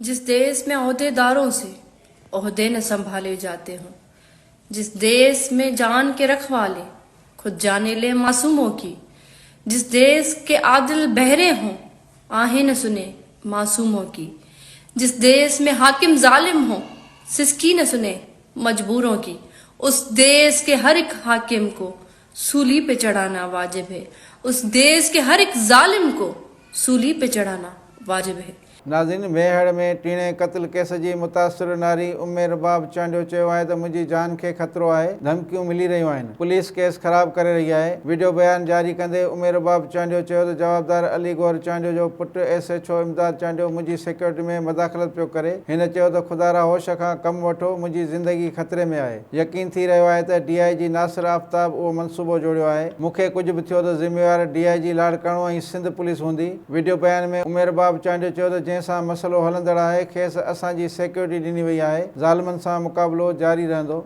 जिस देश में ओहदेदारों से ओहदे न संभाले जाते हों, जिस देश में जान के रखवाले खुद जाने ले मासूमों की, जिस देश के आदिल बहरे हों आहें न सुने मासूमों की, जिस देश में हाकिम जालिम हो सिसकी न सुने मजबूरों की, उस देश के हर एक हाकिम को सूली पे चढ़ाना वाजिब है। उस देश के हर एक जालिम को सूली पे चढ़ाना वाजिब है। नाज़रीन, मेहड़ में टीणे क़त्ल केस जी मुतासिर नारी उमेर बाब चांडियो चयो आहे त मुंहिंजी जान खे ख़तरो आहे, धमकियूं मिली रहियूं आहिनि, पुलिस केस ख़राब करे रही आहे। वीडियो बयान जारी कंदे उमेर बाब चांडियो चयो त जवाबदार अली गौर चांडियो जो पुटु SHO इमदाद चांडियो मुंहिंजी सिक्योरिटी में मदाख़लत पियो करे। हिन चयो त ख़ुदा होश खां कमु वठो, मुंहिंजी ज़िंदगी ख़तरे में आहे। यकीन थी रहियो आहे त DIG नासिर आफ्ताब उहो मनसूबो जोड़ियो आहे। मूंखे कुझु बि थियो त ज़िम्मेवार DIG लाड़काणो ऐं सिंध पुलिस हूंदी। वीडियो बयान में उमेर बाब चांडियो चयो त जंहिंसां मसलो हलंदड़ आहे खेसि असांजी सिक्योरिटी ॾिनी वई आहे, ज़ालिमनि सां मुक़ाबिलो जारी रहंदो।